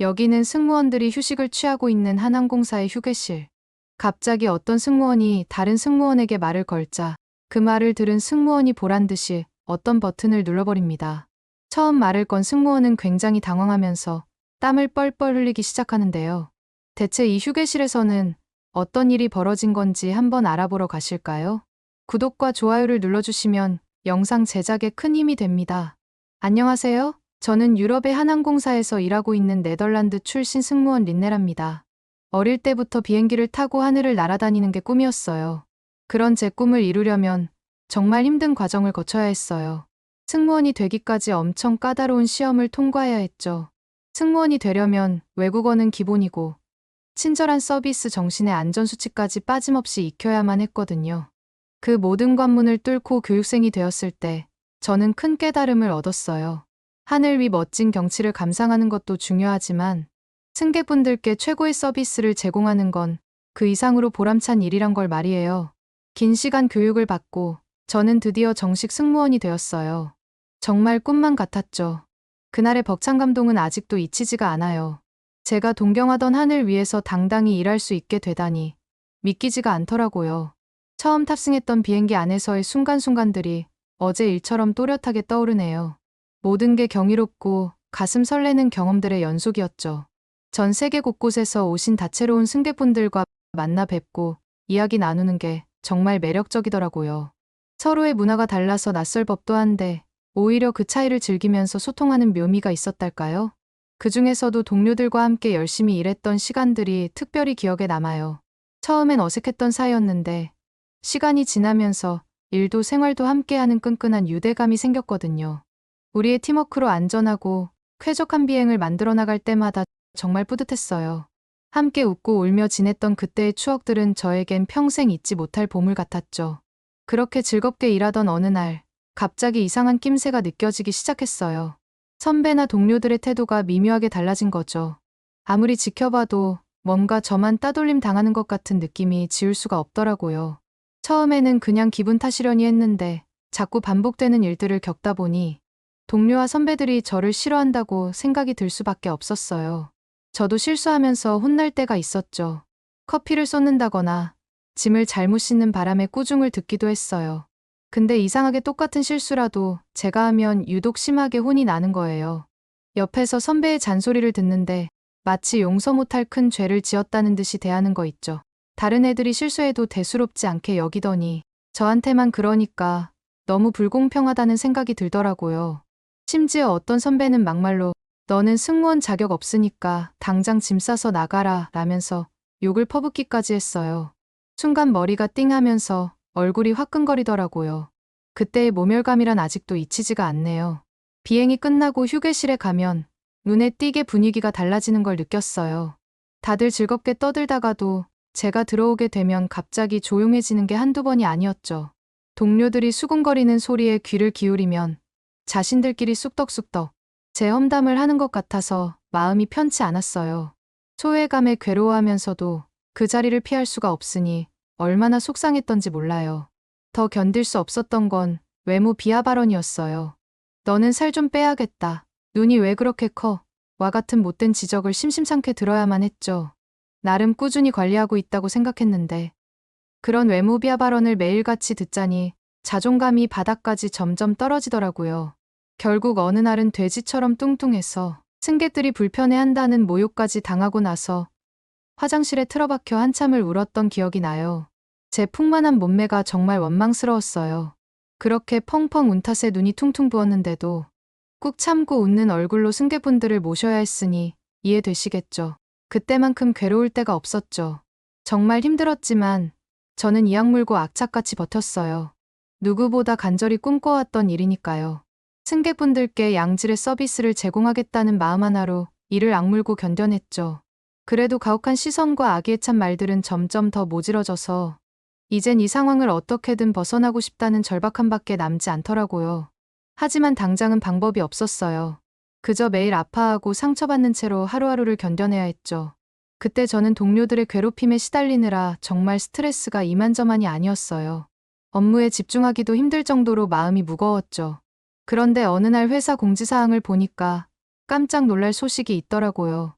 여기는 승무원들이 휴식을 취하고 있는 한 항공사의 휴게실. 갑자기 어떤 승무원이 다른 승무원에게 말을 걸자 그 말을 들은 승무원이 보란 듯이 어떤 버튼을 눌러버립니다. 처음 말을 건 승무원은 굉장히 당황하면서 땀을 뻘뻘 흘리기 시작하는데요. 대체 이 휴게실에서는 어떤 일이 벌어진 건지 한번 알아보러 가실까요? 구독과 좋아요를 눌러주시면 영상 제작에 큰 힘이 됩니다. 안녕하세요. 저는 유럽의 한 항공사에서 일하고 있는 네덜란드 출신 승무원 린네랍니다. 어릴 때부터 비행기를 타고 하늘을 날아다니는 게 꿈이었어요. 그런 제 꿈을 이루려면 정말 힘든 과정을 거쳐야 했어요. 승무원이 되기까지 엄청 까다로운 시험을 통과해야 했죠. 승무원이 되려면 외국어는 기본이고 친절한 서비스 정신의 안전수칙까지 빠짐없이 익혀야만 했거든요. 그 모든 관문을 뚫고 교육생이 되었을 때 저는 큰 깨달음을 얻었어요. 하늘 위 멋진 경치를 감상하는 것도 중요하지만 승객분들께 최고의 서비스를 제공하는 건 그 이상으로 보람찬 일이란 걸 말이에요. 긴 시간 교육을 받고 저는 드디어 정식 승무원이 되었어요. 정말 꿈만 같았죠. 그날의 벅찬 감동은 아직도 잊히지가 않아요. 제가 동경하던 하늘 위에서 당당히 일할 수 있게 되다니 믿기지가 않더라고요. 처음 탑승했던 비행기 안에서의 순간순간들이 어제 일처럼 또렷하게 떠오르네요. 모든 게 경이롭고 가슴 설레는 경험들의 연속이었죠. 전 세계 곳곳에서 오신 다채로운 승객분들과 만나 뵙고 이야기 나누는 게 정말 매력적이더라고요. 서로의 문화가 달라서 낯설 법도 한데 오히려 그 차이를 즐기면서 소통하는 묘미가 있었달까요? 그 중에서도 동료들과 함께 열심히 일했던 시간들이 특별히 기억에 남아요. 처음엔 어색했던 사이였는데 시간이 지나면서 일도 생활도 함께하는 끈끈한 유대감이 생겼거든요. 우리의 팀워크로 안전하고 쾌적한 비행을 만들어 나갈 때마다 정말 뿌듯했어요. 함께 웃고 울며 지냈던 그때의 추억들은 저에겐 평생 잊지 못할 보물 같았죠. 그렇게 즐겁게 일하던 어느 날 갑자기 이상한 낌새가 느껴지기 시작했어요. 선배나 동료들의 태도가 미묘하게 달라진 거죠. 아무리 지켜봐도 뭔가 저만 따돌림 당하는 것 같은 느낌이 지울 수가 없더라고요. 처음에는 그냥 기분 탓이려니 했는데 자꾸 반복되는 일들을 겪다 보니 동료와 선배들이 저를 싫어한다고 생각이 들 수밖에 없었어요. 저도 실수하면서 혼날 때가 있었죠. 커피를 쏟는다거나 짐을 잘못 싣는 바람에 꾸중을 듣기도 했어요. 근데 이상하게 똑같은 실수라도 제가 하면 유독 심하게 혼이 나는 거예요. 옆에서 선배의 잔소리를 듣는데 마치 용서 못할 큰 죄를 지었다는 듯이 대하는 거 있죠. 다른 애들이 실수해도 대수롭지 않게 여기더니 저한테만 그러니까 너무 불공평하다는 생각이 들더라고요. 심지어 어떤 선배는 막말로 너는 승무원 자격 없으니까 당장 짐 싸서 나가라 라면서 욕을 퍼붓기까지 했어요. 순간 머리가 띵하면서 얼굴이 화끈거리더라고요. 그때의 모멸감이란 아직도 잊히지가 않네요. 비행이 끝나고 휴게실에 가면 눈에 띄게 분위기가 달라지는 걸 느꼈어요. 다들 즐겁게 떠들다가도 제가 들어오게 되면 갑자기 조용해지는 게 한두 번이 아니었죠. 동료들이 수군거리는 소리에 귀를 기울이면 자신들끼리 쑥덕쑥덕 제 험담을 하는 것 같아서 마음이 편치 않았어요. 소외감에 괴로워하면서도 그 자리를 피할 수가 없으니 얼마나 속상했던지 몰라요. 더 견딜 수 없었던 건 외모 비하 발언이었어요. 너는 살 좀 빼야겠다. 눈이 왜 그렇게 커? 와 같은 못된 지적을 심심찮게 들어야만 했죠. 나름 꾸준히 관리하고 있다고 생각했는데 그런 외모 비하 발언을 매일같이 듣자니 자존감이 바닥까지 점점 떨어지더라고요. 결국 어느 날은 돼지처럼 뚱뚱해서 승객들이 불편해한다는 모욕까지 당하고 나서 화장실에 틀어박혀 한참을 울었던 기억이 나요. 제 풍만한 몸매가 정말 원망스러웠어요. 그렇게 펑펑 운 탓에 눈이 퉁퉁 부었는데도 꾹 참고 웃는 얼굴로 승객분들을 모셔야 했으니 이해되시겠죠. 그때만큼 괴로울 때가 없었죠. 정말 힘들었지만 저는 이 악물고 악착같이 버텼어요. 누구보다 간절히 꿈꿔왔던 일이니까요. 승객분들께 양질의 서비스를 제공하겠다는 마음 하나로 이를 악물고 견뎌냈죠. 그래도 가혹한 시선과 악의에 찬 말들은 점점 더 모질어져서 이젠 이 상황을 어떻게든 벗어나고 싶다는 절박함밖에 남지 않더라고요. 하지만 당장은 방법이 없었어요. 그저 매일 아파하고 상처받는 채로 하루하루를 견뎌내야 했죠. 그때 저는 동료들의 괴롭힘에 시달리느라 정말 스트레스가 이만저만이 아니었어요. 업무에 집중하기도 힘들 정도로 마음이 무거웠죠. 그런데 어느 날 회사 공지사항을 보니까 깜짝 놀랄 소식이 있더라고요.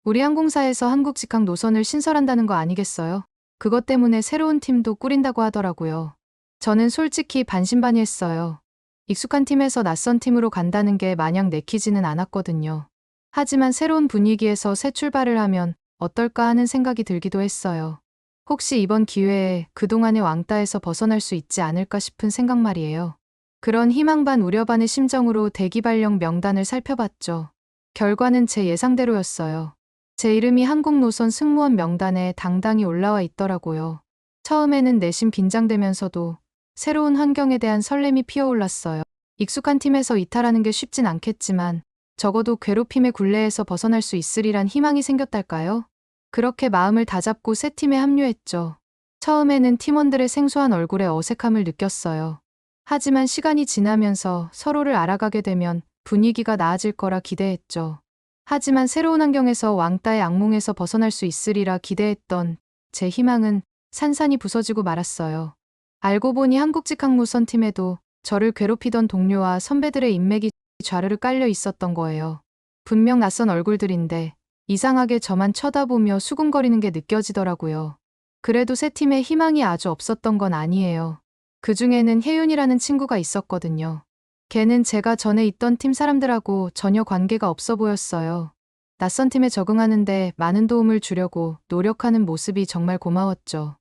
우리 항공사에서 한국 직항 노선을 신설한다는 거 아니겠어요? 그것 때문에 새로운 팀도 꾸린다고 하더라고요. 저는 솔직히 반신반의했어요. 익숙한 팀에서 낯선 팀으로 간다는 게 마냥 내키지는 않았거든요. 하지만 새로운 분위기에서 새 출발을 하면 어떨까 하는 생각이 들기도 했어요. 혹시 이번 기회에 그동안의 왕따에서 벗어날 수 있지 않을까 싶은 생각 말이에요. 그런 희망 반 우려 반의 심정으로 대기 발령 명단을 살펴봤죠. 결과는 제 예상대로였어요. 제 이름이 항공 노선 승무원 명단에 당당히 올라와 있더라고요. 처음에는 내심 긴장되면서도 새로운 환경에 대한 설렘이 피어올랐어요. 익숙한 팀에서 이탈하는 게 쉽진 않겠지만 적어도 괴롭힘의 굴레에서 벗어날 수 있으리란 희망이 생겼달까요? 그렇게 마음을 다잡고 새 팀에 합류했죠. 처음에는 팀원들의 생소한 얼굴에 어색함을 느꼈어요. 하지만 시간이 지나면서 서로를 알아가게 되면 분위기가 나아질 거라 기대했죠. 하지만 새로운 환경에서 왕따의 악몽에서 벗어날 수 있으리라 기대했던 제 희망은 산산이 부서지고 말았어요. 알고 보니 한국직 항무선팀에도 저를 괴롭히던 동료와 선배들의 인맥이 좌르르 깔려 있었던 거예요. 분명 낯선 얼굴들인데 이상하게 저만 쳐다보며 수군거리는 게 느껴지더라고요. 그래도 새 팀에 희망이 아주 없었던 건 아니에요. 그 중에는 혜윤이라는 친구가 있었거든요. 걔는 제가 전에 있던 팀 사람들하고 전혀 관계가 없어 보였어요. 낯선 팀에 적응하는데 많은 도움을 주려고 노력하는 모습이 정말 고마웠죠.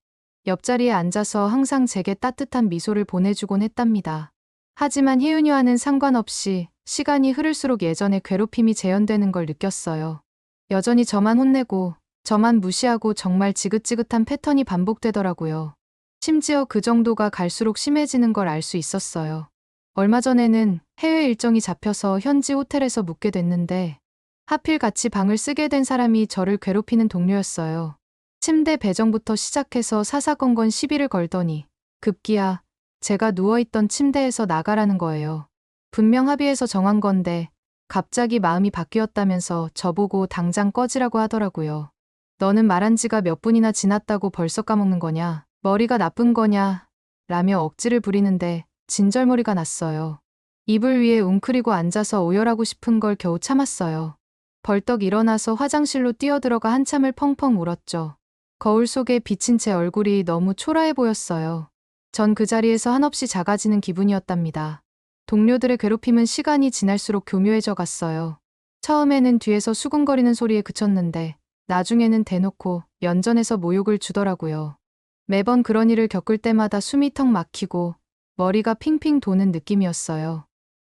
옆자리에 앉아서 항상 제게 따뜻한 미소를 보내주곤 했답니다. 하지만 혜윤이와는 상관없이 시간이 흐를수록 예전의 괴롭힘이 재현되는 걸 느꼈어요. 여전히 저만 혼내고 저만 무시하고 정말 지긋지긋한 패턴이 반복되더라고요. 심지어 그 정도가 갈수록 심해지는 걸 알 수 있었어요. 얼마 전에는 해외 일정이 잡혀서 현지 호텔에서 묵게 됐는데 하필 같이 방을 쓰게 된 사람이 저를 괴롭히는 동료였어요. 침대 배정부터 시작해서 사사건건 시비를 걸더니 급기야 제가 누워있던 침대에서 나가라는 거예요. 분명 합의해서 정한 건데 갑자기 마음이 바뀌었다면서 저보고 당장 꺼지라고 하더라고요. 너는 말한 지가 몇 분이나 지났다고 벌써 까먹는 거냐? 머리가 나쁜 거냐? 라며 억지를 부리는데 진절머리가 났어요. 이불 위에 웅크리고 앉아서 오열하고 싶은 걸 겨우 참았어요. 벌떡 일어나서 화장실로 뛰어들어가 한참을 펑펑 울었죠. 거울 속에 비친 제 얼굴이 너무 초라해 보였어요. 전 그 자리에서 한없이 작아지는 기분이었답니다. 동료들의 괴롭힘은 시간이 지날수록 교묘해져 갔어요. 처음에는 뒤에서 수군거리는 소리에 그쳤는데 나중에는 대놓고 연전에서 모욕을 주더라고요. 매번 그런 일을 겪을 때마다 숨이 턱 막히고 머리가 핑핑 도는 느낌이었어요.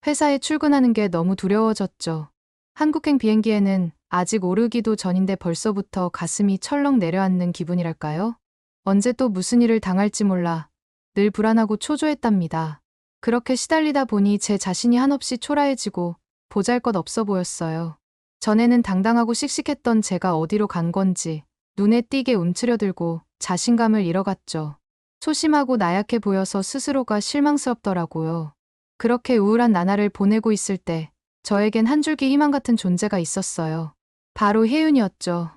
회사에 출근하는 게 너무 두려워졌죠. 한국행 비행기에는 아직 오르기도 전인데 벌써부터 가슴이 철렁 내려앉는 기분이랄까요? 언제 또 무슨 일을 당할지 몰라 늘 불안하고 초조했답니다. 그렇게 시달리다 보니 제 자신이 한없이 초라해지고 보잘것없어 보였어요. 전에는 당당하고 씩씩했던 제가 어디로 간 건지 눈에 띄게 움츠려들고 자신감을 잃어갔죠. 소심하고 나약해 보여서 스스로가 실망스럽더라고요. 그렇게 우울한 나날을 보내고 있을 때 저에겐 한 줄기 희망 같은 존재가 있었어요. 바로 혜윤이었죠.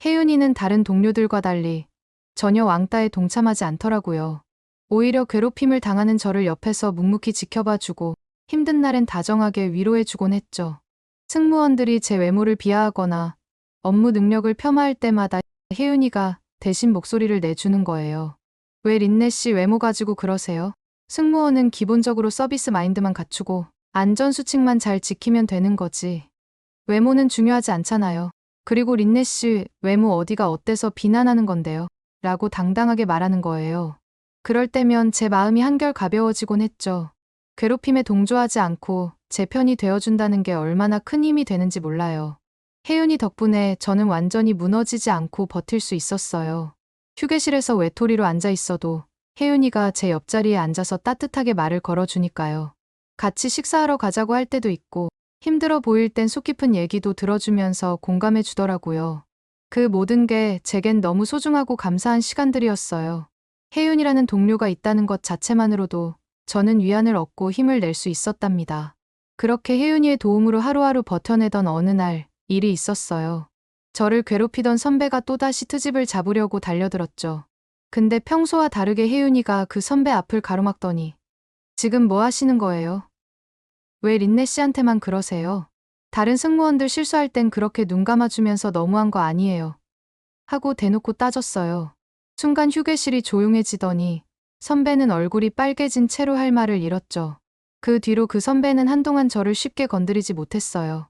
혜윤이는 다른 동료들과 달리 전혀 왕따에 동참하지 않더라고요. 오히려 괴롭힘을 당하는 저를 옆에서 묵묵히 지켜봐주고 힘든 날엔 다정하게 위로해주곤 했죠. 승무원들이 제 외모를 비하하거나 업무 능력을 폄하할 때마다 혜윤이가 대신 목소리를 내주는 거예요. 왜 린네 씨 외모 가지고 그러세요? 승무원은 기본적으로 서비스 마인드만 갖추고 안전수칙만 잘 지키면 되는 거지. 외모는 중요하지 않잖아요. 그리고 린네 씨 외모 어디가 어때서 비난하는 건데요? 라고 당당하게 말하는 거예요. 그럴 때면 제 마음이 한결 가벼워지곤 했죠. 괴롭힘에 동조하지 않고 제 편이 되어준다는 게 얼마나 큰 힘이 되는지 몰라요. 혜윤이 덕분에 저는 완전히 무너지지 않고 버틸 수 있었어요. 휴게실에서 외톨이로 앉아 있어도 혜윤이가 제 옆자리에 앉아서 따뜻하게 말을 걸어주니까요. 같이 식사하러 가자고 할 때도 있고 힘들어 보일 땐 속 깊은 얘기도 들어주면서 공감해 주더라고요. 그 모든 게 제겐 너무 소중하고 감사한 시간들이었어요. 혜윤이라는 동료가 있다는 것 자체만으로도 저는 위안을 얻고 힘을 낼 수 있었답니다. 그렇게 혜윤이의 도움으로 하루하루 버텨내던 어느 날 일이 있었어요. 저를 괴롭히던 선배가 또다시 트집을 잡으려고 달려들었죠. 근데 평소와 다르게 혜윤이가 그 선배 앞을 가로막더니 지금 뭐 하시는 거예요? 왜 린네 씨한테만 그러세요? 다른 승무원들 실수할 땐 그렇게 눈 감아주면서 너무한 거 아니에요. 하고 대놓고 따졌어요. 순간 휴게실이 조용해지더니 선배는 얼굴이 빨개진 채로 할 말을 잃었죠. 그 뒤로 그 선배는 한동안 저를 쉽게 건드리지 못했어요.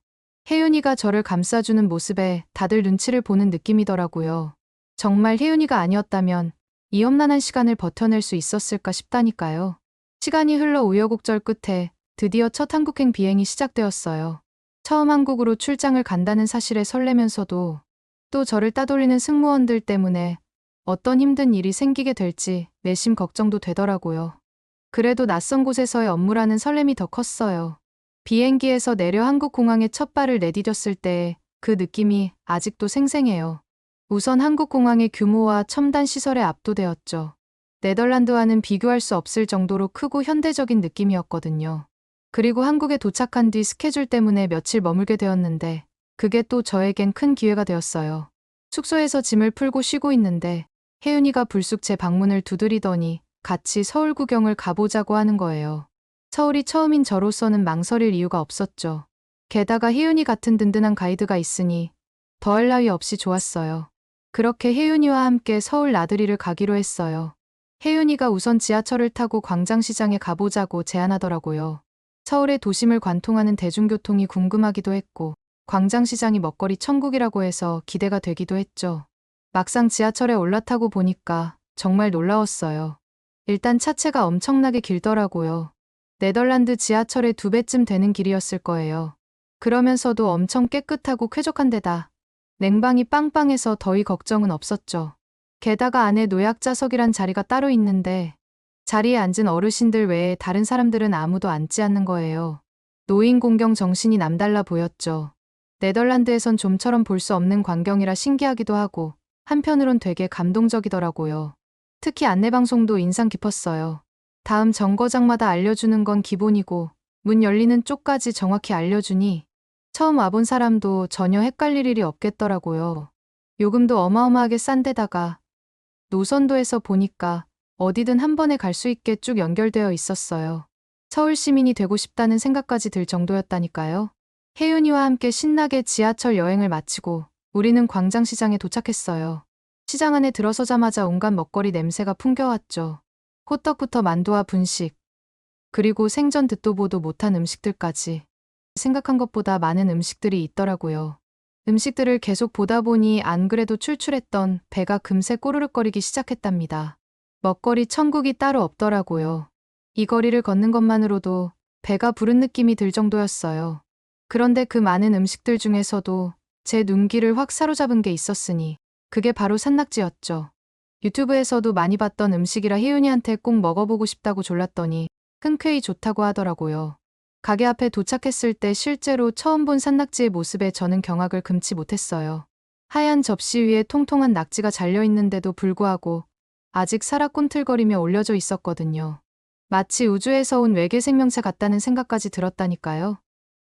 혜윤이가 저를 감싸주는 모습에 다들 눈치를 보는 느낌이더라고요. 정말 혜윤이가 아니었다면 이 험난한 시간을 버텨낼 수 있었을까 싶다니까요. 시간이 흘러 우여곡절 끝에 드디어 첫 한국행 비행이 시작되었어요. 처음 한국으로 출장을 간다는 사실에 설레면서도 또 저를 따돌리는 승무원들 때문에 어떤 힘든 일이 생기게 될지 내심 걱정도 되더라고요. 그래도 낯선 곳에서의 업무라는 설렘이 더 컸어요. 비행기에서 내려 한국공항에 첫 발을 내디뎠을 때 그 느낌이 아직도 생생해요. 우선 한국공항의 규모와 첨단 시설에 압도되었죠. 네덜란드와는 비교할 수 없을 정도로 크고 현대적인 느낌이었거든요. 그리고 한국에 도착한 뒤 스케줄 때문에 며칠 머물게 되었는데 그게 또 저에겐 큰 기회가 되었어요. 숙소에서 짐을 풀고 쉬고 있는데 혜윤이가 불쑥 제 방문을 두드리더니 같이 서울 구경을 가보자고 하는 거예요. 서울이 처음인 저로서는 망설일 이유가 없었죠. 게다가 혜윤이 같은 든든한 가이드가 있으니 더할 나위 없이 좋았어요. 그렇게 혜윤이와 함께 서울 나들이를 가기로 했어요. 혜윤이가 우선 지하철을 타고 광장시장에 가보자고 제안하더라고요. 서울의 도심을 관통하는 대중교통이 궁금하기도 했고 광장시장이 먹거리 천국이라고 해서 기대가 되기도 했죠. 막상 지하철에 올라타고 보니까 정말 놀라웠어요. 일단 차체가 엄청나게 길더라고요. 네덜란드 지하철의 2배쯤 되는 길이었을 거예요. 그러면서도 엄청 깨끗하고 쾌적한 데다 냉방이 빵빵해서 더위 걱정은 없었죠. 게다가 안에 노약자석이란 자리가 따로 있는데 자리에 앉은 어르신들 외에 다른 사람들은 아무도 앉지 않는 거예요. 노인 공경 정신이 남달라 보였죠. 네덜란드에선 좀처럼 볼 수 없는 광경이라 신기하기도 하고 한편으론 되게 감동적이더라고요. 특히 안내방송도 인상 깊었어요. 다음 정거장마다 알려주는 건 기본이고 문 열리는 쪽까지 정확히 알려주니 처음 와본 사람도 전혀 헷갈릴 일이 없겠더라고요. 요금도 어마어마하게 싼 데다가 노선도에서 보니까 어디든 한 번에 갈 수 있게 쭉 연결되어 있었어요. 서울 시민이 되고 싶다는 생각까지 들 정도였다니까요. 혜윤이와 함께 신나게 지하철 여행을 마치고 우리는 광장시장에 도착했어요. 시장 안에 들어서자마자 온갖 먹거리 냄새가 풍겨왔죠. 호떡부터 만두와 분식, 그리고 생전 듣도 보도 못한 음식들까지. 생각한 것보다 많은 음식들이 있더라고요. 음식들을 계속 보다 보니 안 그래도 출출했던 배가 금세 꼬르륵거리기 시작했답니다. 먹거리 천국이 따로 없더라고요. 이 거리를 걷는 것만으로도 배가 부른 느낌이 들 정도였어요. 그런데 그 많은 음식들 중에서도 제 눈길을 확 사로잡은 게 있었으니 그게 바로 산낙지였죠. 유튜브에서도 많이 봤던 음식이라 혜윤이한테 꼭 먹어보고 싶다고 졸랐더니 흔쾌히 좋다고 하더라고요. 가게 앞에 도착했을 때 실제로 처음 본 산낙지의 모습에 저는 경악을 금치 못했어요. 하얀 접시 위에 통통한 낙지가 잘려있는데도 불구하고 아직 살아 꿈틀거리며 올려져 있었거든요. 마치 우주에서 온 외계 생명체 같다는 생각까지 들었다니까요.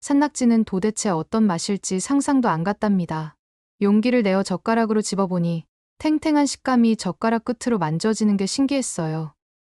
산낙지는 도대체 어떤 맛일지 상상도 안 갔답니다. 용기를 내어 젓가락으로 집어보니 탱탱한 식감이 젓가락 끝으로 만져지는 게 신기했어요.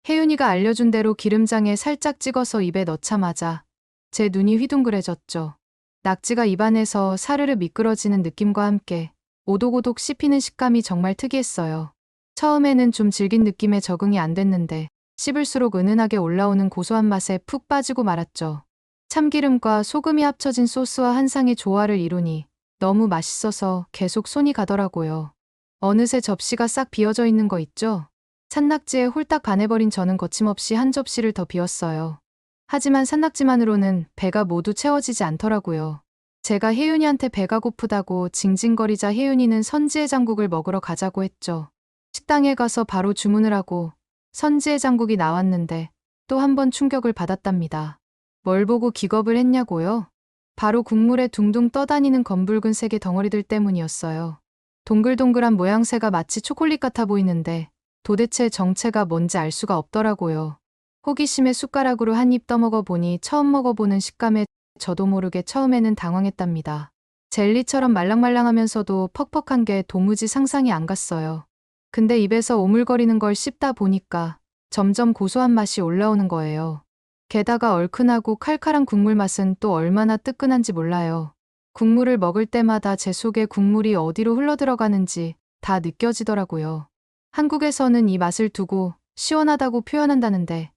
혜윤이가 알려준 대로 기름장에 살짝 찍어서 입에 넣자마자 제 눈이 휘둥그레졌죠. 낙지가 입안에서 사르르 미끄러지는 느낌과 함께 오독오독 씹히는 식감이 정말 특이했어요. 처음에는 좀 질긴 느낌에 적응이 안 됐는데 씹을수록 은은하게 올라오는 고소한 맛에 푹 빠지고 말았죠. 참기름과 소금이 합쳐진 소스와 한상의 조화를 이루니 너무 맛있어서 계속 손이 가더라고요. 어느새 접시가 싹 비어져 있는 거 있죠? 산낙지에 홀딱 반해버린 저는 거침없이 한 접시를 더 비웠어요. 하지만 산낙지만으로는 배가 모두 채워지지 않더라고요. 제가 혜윤이한테 배가 고프다고 징징거리자 혜윤이는 선지해장국을 먹으러 가자고 했죠. 식당에 가서 바로 주문을 하고 선지해장국이 나왔는데 또 한 번 충격을 받았답니다. 뭘 보고 기겁을 했냐고요? 바로 국물에 둥둥 떠다니는 검붉은 색의 덩어리들 때문이었어요. 동글동글한 모양새가 마치 초콜릿 같아 보이는데 도대체 정체가 뭔지 알 수가 없더라고요. 호기심에 숟가락으로 한 입 떠먹어 보니 처음 먹어보는 식감에 저도 모르게 처음에는 당황했답니다. 젤리처럼 말랑말랑하면서도 퍽퍽한 게 도무지 상상이 안 갔어요. 근데 입에서 오물거리는 걸 씹다 보니까 점점 고소한 맛이 올라오는 거예요. 게다가 얼큰하고 칼칼한 국물 맛은 또 얼마나 뜨끈한지 몰라요. 국물을 먹을 때마다 제 속에 국물이 어디로 흘러들어가는지 다 느껴지더라고요. 한국에서는 이 맛을 두고 시원하다고 표현한다는데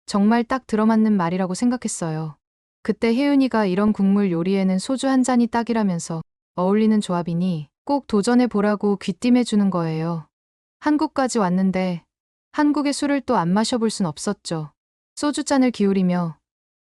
정말 딱 들어맞는 말이라고 생각했어요. 그때 혜윤이가 이런 국물 요리에는 소주 한 잔이 딱이라면서 어울리는 조합이니 꼭 도전해 보라고 귀띔해 주는 거예요. 한국까지 왔는데 한국의 술을 또 안 마셔볼 순 없었죠. 소주잔을 기울이며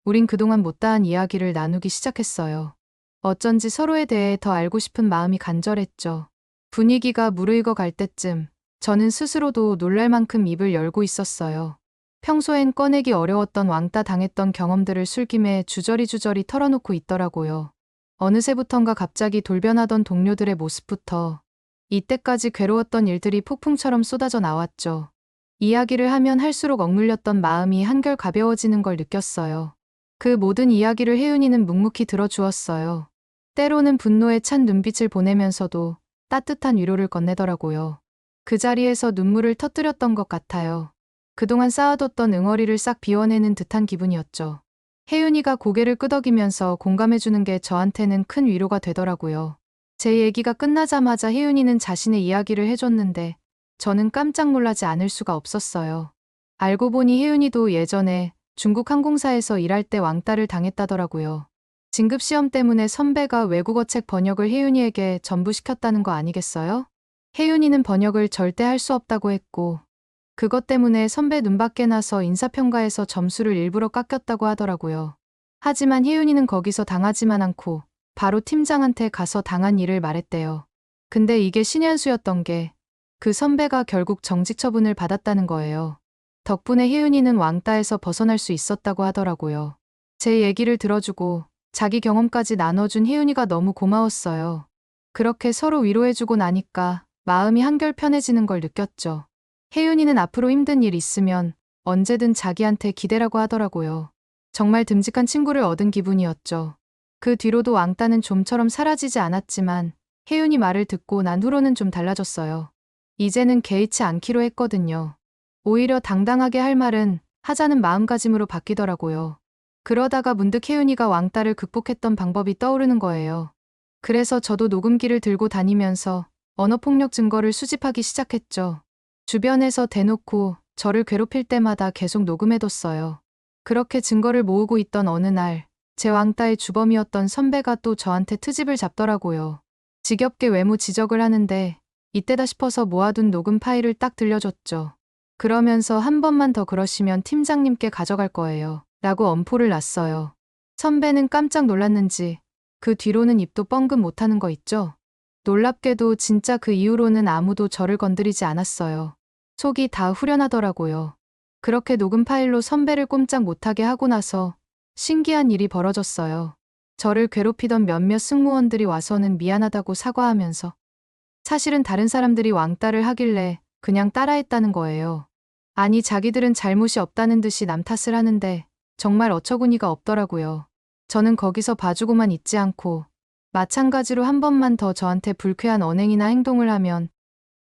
우린 그동안 못다한 이야기를 나누기 시작했어요. 어쩐지 서로에 대해 더 알고 싶은 마음이 간절했죠. 분위기가 무르익어 갈 때쯤 저는 스스로도 놀랄 만큼 입을 열고 있었어요. 평소엔 꺼내기 어려웠던 왕따 당했던 경험들을 술김에 주저리주저리 털어놓고 있더라고요. 어느새부턴가 갑자기 돌변하던 동료들의 모습부터 이때까지 괴로웠던 일들이 폭풍처럼 쏟아져 나왔죠. 이야기를 하면 할수록 억눌렸던 마음이 한결 가벼워지는 걸 느꼈어요. 그 모든 이야기를 혜윤이는 묵묵히 들어주었어요. 때로는 분노에 찬 눈빛을 보내면서도 따뜻한 위로를 건네더라고요. 그 자리에서 눈물을 터뜨렸던 것 같아요. 그동안 쌓아뒀던 응어리를 싹 비워내는 듯한 기분이었죠. 혜윤이가 고개를 끄덕이면서 공감해주는 게 저한테는 큰 위로가 되더라고요. 제 얘기가 끝나자마자 혜윤이는 자신의 이야기를 해줬는데 저는 깜짝 놀라지 않을 수가 없었어요. 알고 보니 혜윤이도 예전에 중국 항공사에서 일할 때 왕따를 당했다더라고요. 진급시험 때문에 선배가 외국어 책 번역을 혜윤이에게 전부시켰다는 거 아니겠어요? 혜윤이는 번역을 절대 할 수 없다고 했고 그것 때문에 선배 눈밖에 나서 인사평가에서 점수를 일부러 깎였다고 하더라고요. 하지만 혜윤이는 거기서 당하지만 않고 바로 팀장한테 가서 당한 일을 말했대요. 근데 이게 신의 한 수였던 게 그 선배가 결국 정직 처분을 받았다는 거예요. 덕분에 혜윤이는 왕따에서 벗어날 수 있었다고 하더라고요. 제 얘기를 들어주고 자기 경험까지 나눠준 혜윤이가 너무 고마웠어요. 그렇게 서로 위로해주고 나니까 마음이 한결 편해지는 걸 느꼈죠. 혜윤이는 앞으로 힘든 일 있으면 언제든 자기한테 기대라고 하더라고요. 정말 듬직한 친구를 얻은 기분이었죠. 그 뒤로도 왕따는 좀처럼 사라지지 않았지만 혜윤이 말을 듣고 난 후로는 좀 달라졌어요. 이제는 개의치 않기로 했거든요. 오히려 당당하게 할 말은 하자는 마음가짐으로 바뀌더라고요. 그러다가 문득 혜윤이가 왕따를 극복했던 방법이 떠오르는 거예요. 그래서 저도 녹음기를 들고 다니면서 언어폭력 증거를 수집하기 시작했죠. 주변에서 대놓고 저를 괴롭힐 때마다 계속 녹음해뒀어요. 그렇게 증거를 모으고 있던 어느 날, 제 왕따의 주범이었던 선배가 또 저한테 트집을 잡더라고요. 지겹게 외모 지적을 하는데 이때다 싶어서 모아둔 녹음 파일을 딱 들려줬죠. 그러면서 한 번만 더 그러시면 팀장님께 가져갈 거예요. 라고 엄포를 놨어요. 선배는 깜짝 놀랐는지 그 뒤로는 입도 뻥긋 못하는 거 있죠? 놀랍게도 진짜 그 이후로는 아무도 저를 건드리지 않았어요. 속이 다 후련하더라고요. 그렇게 녹음 파일로 선배를 꼼짝 못하게 하고 나서 신기한 일이 벌어졌어요. 저를 괴롭히던 몇몇 승무원들이 와서는 미안하다고 사과하면서 사실은 다른 사람들이 왕따를 하길래 그냥 따라했다는 거예요. 아니 자기들은 잘못이 없다는 듯이 남 탓을 하는데 정말 어처구니가 없더라고요. 저는 거기서 봐주고만 있지 않고 마찬가지로 한 번만 더 저한테 불쾌한 언행이나 행동을 하면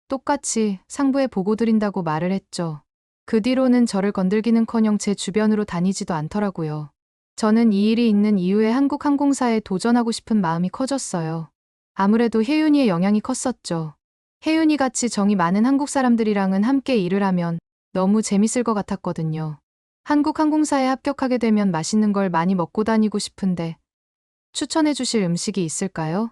똑같이 상부에 보고드린다고 말을 했죠. 그 뒤로는 저를 건들기는커녕 제 주변으로 다니지도 않더라고요. 저는 이 일이 있는 이후에 한국 항공사에 도전하고 싶은 마음이 커졌어요. 아무래도 혜윤이의 영향이 컸었죠. 혜윤이 같이 정이 많은 한국 사람들이랑은 함께 일을 하면 너무 재밌을 것 같았거든요. 한국 항공사에 합격하게 되면 맛있는 걸 많이 먹고 다니고 싶은데 추천해 주실 음식이 있을까요?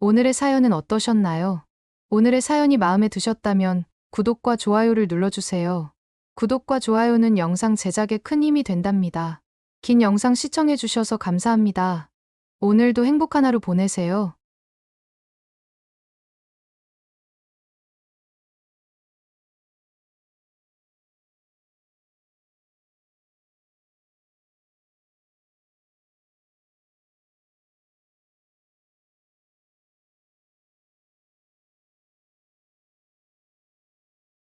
오늘의 사연은 어떠셨나요? 오늘의 사연이 마음에 드셨다면 구독과 좋아요를 눌러주세요. 구독과 좋아요는 영상 제작에 큰 힘이 된답니다. 긴 영상 시청해 주셔서 감사합니다. 오늘도 행복한 하루 보내세요.